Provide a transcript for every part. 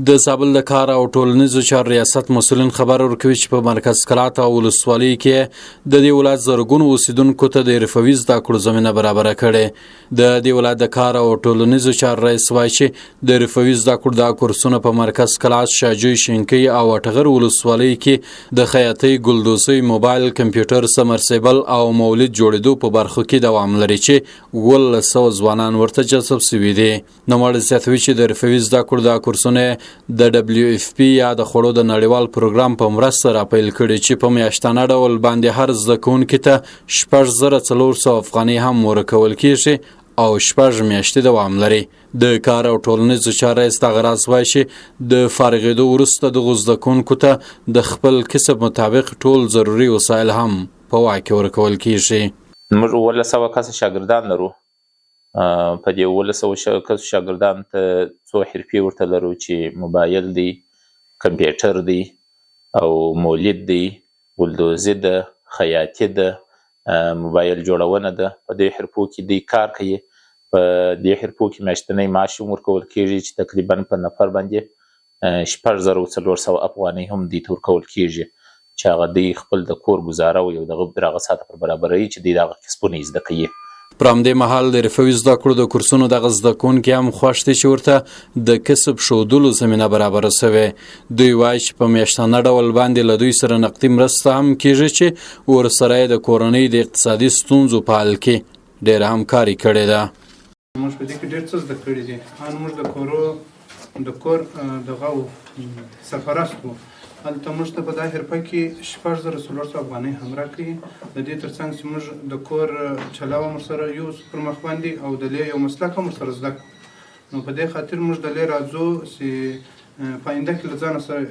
د زابل د کار او ټولنیزو چارو ریاست مسؤلین خبر ورکوي چې په مرکز کلات او ولسوالۍ کې د دې ولایت زرګونو اوسیدونکو ته د حرفوي زده کړو زمینه برابره کړې. د دې ولایت د کار او ټولنیزو چارو رئیس وایي چې د حرفوي زده کړو دا کورسونه په مرکز کلات، شاجوی، شینکۍ او اټغر ولسوالۍ کې د خیاطۍ، ګلدوزۍ، موبایل، کمپیوټر، سمرسیبل او مولد جوړېدو په برخو کې دوام لري چې 1200 ځوانان ورته جذب شوي دي. نوموړی زیاتوي چې د حرفوي زده کړو دا کورسونه د WFP یا د خوړو د نړیوال پروګرام په مرسته راپیل کړي چې په میاشتانه ډول باندې هر زده کوونکي ته 6400 افغانۍ هم ورکول کیږي او 6 میاشتې دوام لري. د کار او ټولنیزو چارو رئیس دغه راز وایي چې د فارغېدو وروسته دغو زده کوونکو ته د خپل کسب مطابق ټول ضروري وسایل هم په واک کې ورکول کیږي. موږ 1200 کس شاګردان لرو. په دې 1200 کس شاګردان ته څو حرفې ورته لرو چې موبایل دی، کمپیوټر دی او مولد دی، ګلدوزي ده، خیاطي ده، موبایل جوړونه ده. په دې حرفو کې دی کار کوي. په دې حرفو کې میاشتنی معاش هم ورکول کیږي چې تقریبا په نفر باندې 6400 افغانۍ هم دی ته ورکول کیږي چې هغه دی خپل د کور ګزاره او یو دغه ساعته پر برابروي چې دی دغه کسبونه زده کوي. پر همدې مهال د حرفوي زده کړو د کورسونو دغه زده کوونکي هم خوښ دي چې ورته د کسب ښودلو زمینه برابره سوې. دوی وایي چې په میاشتانه ډول باندې له دوی سره نقدي مرسته هم کیږي چې ورسره یې د کورنۍ د اقتصادي ستونزو په حل کې ډېره همکاري کړې ده. موږ په دې کې ډېر څه زده کړي دي. موږ د کور دغه سرپرست وو. هلته موږ ته په دا حرفه کې 6400 افغانۍ هم راکوي. د دې ترڅنګ چې موږ د کور چلاو هم ورسره یو پر مخ باندې او د یو مسلک هم ورسره زده کړو. نو په دې خاطر موږ د راځو چې په آینده کې له ځانه سره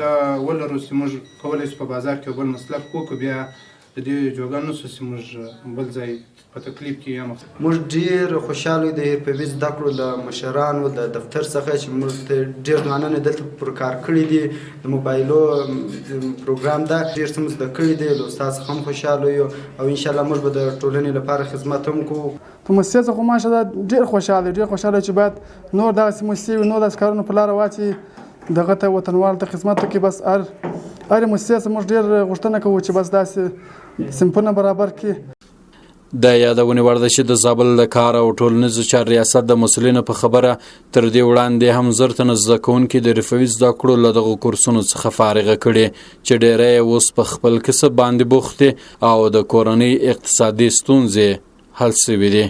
دا ولرو چې موږ کولی شو په بازار کې بل مسلک وکړو، بیا د دې جوګه نه شو چې موږ بل ځای په تکلیف کې یم. موږ ډېر خوشحاله د حرفوي زده کړو له مشرانو د دفتر څخه چې موږ ته ډېر ځوانان دلته پر کار کړي دي. د موبایلو پروګرام ده ډېر څه مو زده کړي دي. له استاد څخه هم خوشحاله یو او انشاءالله موږ به د ټولنې لپاره خدمت هم کوو. په موسسې څخه ماشاءالله ډېر خوشحاله چې باید نور دغسې موسسې وي، نور داسې کارونه په لاره واچي دغه ته وطنوالو ته خدمت وکړي. بس هرې موسسې څخه موږ ډېر غوښتنه کوو چې بس داسې صنفونه برابر کړي. د یادونې وړ ده چې د زابل د کار او ټولنیزو چارو ریاست د مسؤلینو په خبره تر دې وړاندې هم 1000 تنه زده کوونکي د حرفوي زده کړو له دغو کورسونو څخه فارغه کړي چې ډېری یې اوس په خپل کسب باندې بوخت دي او د کورنۍ اقتصادي ستونزې حل شوي دي.